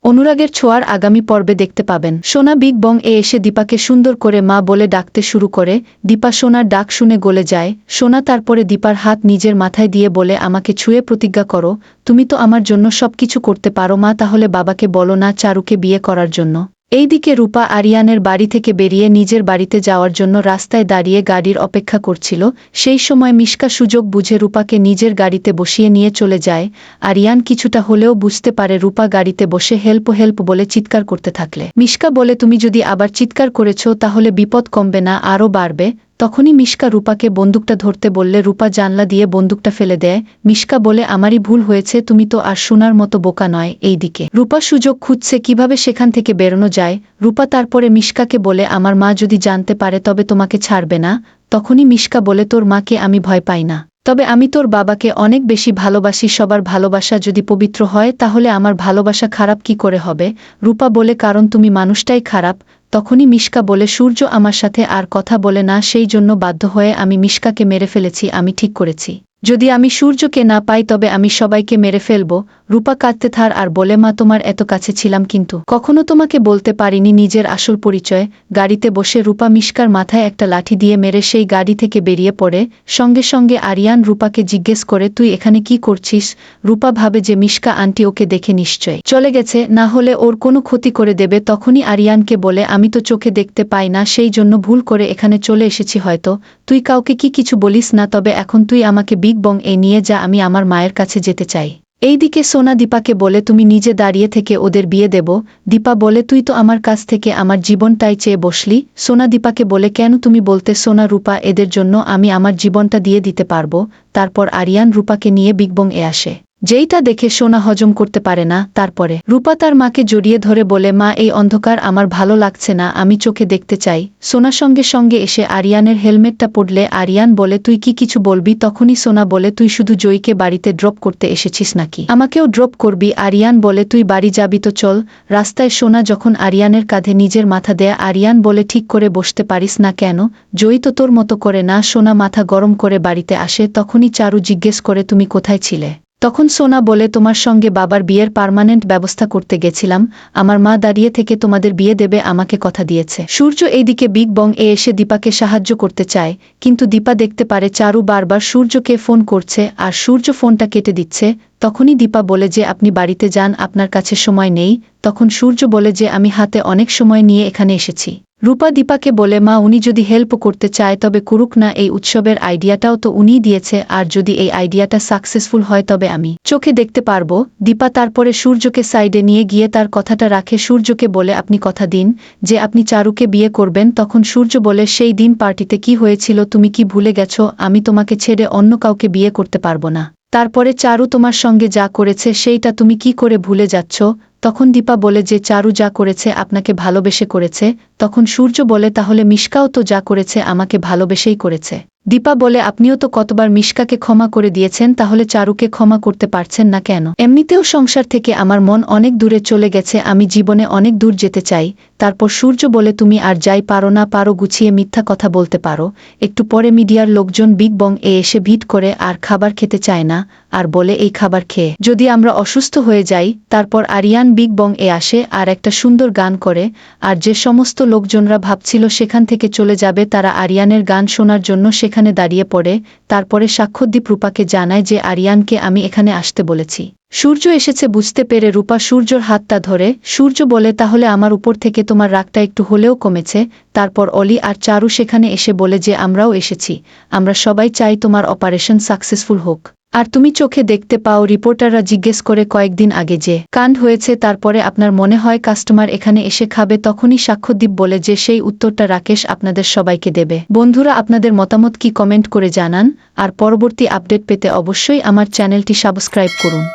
অনুরাগের ছোঁয়ার আগামী পর্বে দেখতে পাবেন। সোনা বিগ বং এ এসে দীপাকে সুন্দর করে মা বলে ডাকতে শুরু করে। দীপা সোনার ডাক শুনে গলে যায়। সোনা তারপরে দীপার হাত নিজের মাথায় দিয়ে বলে, আমাকে ছুঁয়ে প্রতিজ্ঞা করো, তুমি তো আমার জন্য সবকিছু করতে পারো মা, তাহলে বাবাকে বলো না চারুকে বিয়ে করার জন্য। এইদিকে রূপা আরিয়ানের বাড়ি থেকে বেরিয়ে নিজের বাড়িতে যাওয়ার জন্য রাস্তায় দাঁড়িয়ে গাড়ির অপেক্ষা করছিল। সেই সময় মিশকা সুযোগ বুঝে রূপাকে নিজের গাড়িতে বসিয়ে নিয়ে চলে যায়। আরিয়ান কিছুটা হলেও বুঝতে পারে রূপা গাড়িতে বসে হেল্প হেল্প বলে চিৎকার করতে থাকলে মিশকা বলে, তুমি যদি আবার চিৎকার করেছ তাহলে বিপদ কমবে না আরও বাড়বে। তখনই মিশকা রূপাকে বন্দুকটা ধরতে বললে রূপা জানলা দিয়ে বন্দুকটা ফেলে দেয়। মিশকা বলে, আমারই ভুল হয়েছে, তুমি তো আর সোনার মতো বোকা নয়। এইদিকে রূপা সুযোগ খুঁজছে কিভাবে সেখান থেকে বেরোনো যায়। রূপা তারপরে মিশকাকে বলে, আমার মা যদি জানতে পারে তবে তোমাকে ছাড়বে না। তখনই মিশকা বলে, তোর মাকে আমি ভয় পাই না, তবে আমি তোর বাবাকে অনেক বেশি ভালোবাসি। সবার ভালোবাসা যদি পবিত্র হয় তাহলে আমার ভালোবাসা খারাপ কি করে হবে? রূপা বলে, কারণ তুমি মানুষটাই খারাপ। তখনই মিশকা বলে, সূর্য আমার সাথে আর কথা বলে না, সেই জন্য বাধ্য হয়ে আমি মিশকাকে মেরে ফেলেছি। আমি ঠিক করেছি, যদি আমি সূর্যকে না পাই তবে আমি সবাইকে মেরে ফেলব। রূপা কাঁদতে থার আর বলে, মা তোমার এত কাছে ছিলাম কিন্তু কখনো তোমাকে বলতে পারিনি নিজের আসল পরিচয়। গাড়িতে বসে রূপা মিশকার মাথায় একটা লাঠি দিয়ে মেরে সেই গাড়ি থেকে বেরিয়ে পড়ে। সঙ্গে সঙ্গে আরিয়ান রূপাকে জিজ্ঞেস করে, তুই এখানে কি করছিস? রূপা ভাবে যে মিশকা আন্টি ওকে দেখে নিশ্চয় চলে গেছে, না হলে ওর কোনো ক্ষতি করে দেবে। তখনই আরিয়ানকে বলে, আমি তো চোখে দেখতে পাই না, সেই জন্য ভুল করে এখানে চলে এসেছি হয়তো। তুই কাউকে কিছু বলিস না, তবে এখন তুই আমাকে বিগ বং এ নিয়ে যা, আমি আমার মায়ের কাছে যেতে চাই। এইদিকে সোনা দীপাকে বলে, তুমি নিজে দাঁড়িয়ে থেকে ওদের বিয়ে দেব। দীপা বলে, তুই তো আমার কাছ থেকে আমার জীবনটাই চেয়ে বসলি। সোনা দীপাকে বলে, কেন তুমি বলতে? সোনা, রূপা এদের জন্য আমি আমার জীবনটা দিয়ে দিতে পারবো। তারপর আরিয়ান রূপাকে নিয়ে বিগ বং এ আসে। যেইটা দেখে সোনা হজম করতে পারে না। তারপরে রূপা তার মাকে জড়িয়ে ধরে বলে, মা এই অন্ধকার আমার ভালো লাগছে না, আমি চোখে দেখতে চাই। সোনা সঙ্গে সঙ্গে এসে আরিয়ানের হেলমেটটা পড়লে আরিয়ান বলে, তুই কিছু বলবি? তখনই সোনা বলে, তুই শুধু জয়ীকে বাড়িতে ড্রপ করতে এসেছিস নাকি আমাকেও ড্রপ করবি? আরিয়ান বলে, তুই বাড়ি যাবি তো চল। রাস্তায় সোনা যখন আরিয়ানের কাঁধে নিজের মাথা দেয়, আরিয়ান বলে, ঠিক করে বসতে পারিস না কেন? জয়ী তো তোর মতো করে না। সোনা মাথা গরম করে বাড়িতে আসে। তখনই চারু জিজ্ঞেস করে, তুমি কোথায় ছিলে? তখন সোনা বলে, তোমার সঙ্গে বাবার বিয়ের পার্মানেন্ট ব্যবস্থা করতে গেছিলাম, আমার মা দাঁড়িয়ে থেকে তোমাদের বিয়ে দেবে আমাকে কথা দিয়েছে। সূর্য এইদিকে বিগ বং এ এসে দীপাকে সাহায্য করতে চায়, কিন্তু দীপা দেখতে পারে চারু বারবার সূর্যকে ফোন করছে আর সূর্য ফোনটা কেটে দিচ্ছে। তখনই দীপা বলে যে, আপনি বাড়িতে যান, আপনার কাছে সময় নেই। তখন সূর্য বলে যে, আমি হাতে অনেক সময় নিয়ে এখানে এসেছি। রূপা দীপাকে বলে, মা উনি যদি হেল্প করতে চায় তবে করুক না, এই উৎসবের আইডিয়াটাও তো উনিই দিয়েছে, আর যদি এই আইডিয়াটা সাকসেসফুল হয় তবে আমি চোখে দেখতে পারবো। দীপা তারপরে সূর্যকে সাইডে নিয়ে গিয়ে তার কথাটা রাখে। সূর্যকে বলে, আপনি কথা দিন যে আপনি চারুকে বিয়ে করবেন। তখন সূর্য বলে, সেই দিন পার্টিতে কি হয়েছিল তুমি কি ভুলে গেছো? আমি তোমাকে ছেড়ে অন্য কাউকে বিয়ে করতে পারবো না। তারপরে চারু তোমার সঙ্গে যা করেছে সেইটা তুমি কি করে ভুলে যাচ্ছ? তখন দীপা বলে যে, চারু যা করেছে আপনাকে ভালোবেসে করেছে। তখন সূর্য বলে, তাহলে মিশকাও তো যা করেছে আমাকে ভালোবেসেই করেছে। দীপা বলে, আপনিও তো কতবার মিশকাকে ক্ষমা করে দিয়েছেন, তাহলে চারুকে ক্ষমা করতে পারছেন না কেন? এমনিতেও সংসার থেকে আমার মন অনেক দূরে চলে গেছে, আমি জীবনে অনেক দূর যেতে চাই। তারপর সূর্য বলে, তুমি আর যাই পারো না পারো, গুছিয়ে মিথ্যা কথা বলতে পারো। একটু পরে মিডিয়ার লোকজন বিগ বং এ এসে ভিড় করে আর খাবার খেতে চায় না, আর বলে, এই খাবার খেয়ে যদি আমরা অসুস্থ হয়ে যাই। তারপর আরিয়ান বিগ বং এ আসে আর একটা সুন্দর গান করে, আর যে সমস্ত লোকজনরা ভাবছিল সেখান থেকে চলে যাবে তারা আরিয়ানের গান শোনার জন্য সেখানে দাঁড়িয়ে পড়ে। তারপরে সাক্ষ্যদ্বীপ রূপাকে জানায় যে, আরিয়ানকে আমি এখানে আসতে বলেছি। সূর্য এসেছে বুঝতে পেরে রূপা সূর্যর হাতটা ধরে। সূর্য বলে, তাহলে আমার উপর থেকে তোমার রাগটা একটু হলেও কমেছে। তারপর অলি আর চারু সেখানে এসে বলে যে, আমরাও এসেছি, আমরা সবাই চাই তোমার অপারেশন সাকসেসফুল হোক, আর তুমি চোখে দেখতে পাও। রিপোর্টাররা জিজ্ঞেস করে, কয়েকদিন আগে যে কাণ্ড হয়েছে তারপরে আপনার মনে হয় কাস্টমার এখানে এসে খাবে? তখনই সাক্ষ্যদ্বীপ বলে যে, সেই উত্তরটা রাকেশ আপনাদের সবাইকে দেবে। বন্ধুরা, আপনাদের মতামত কি কমেন্ট করে জানান, আর পরবর্তী আপডেট পেতে অবশ্যই আমার চ্যানেলটি সাবস্ক্রাইব করুন।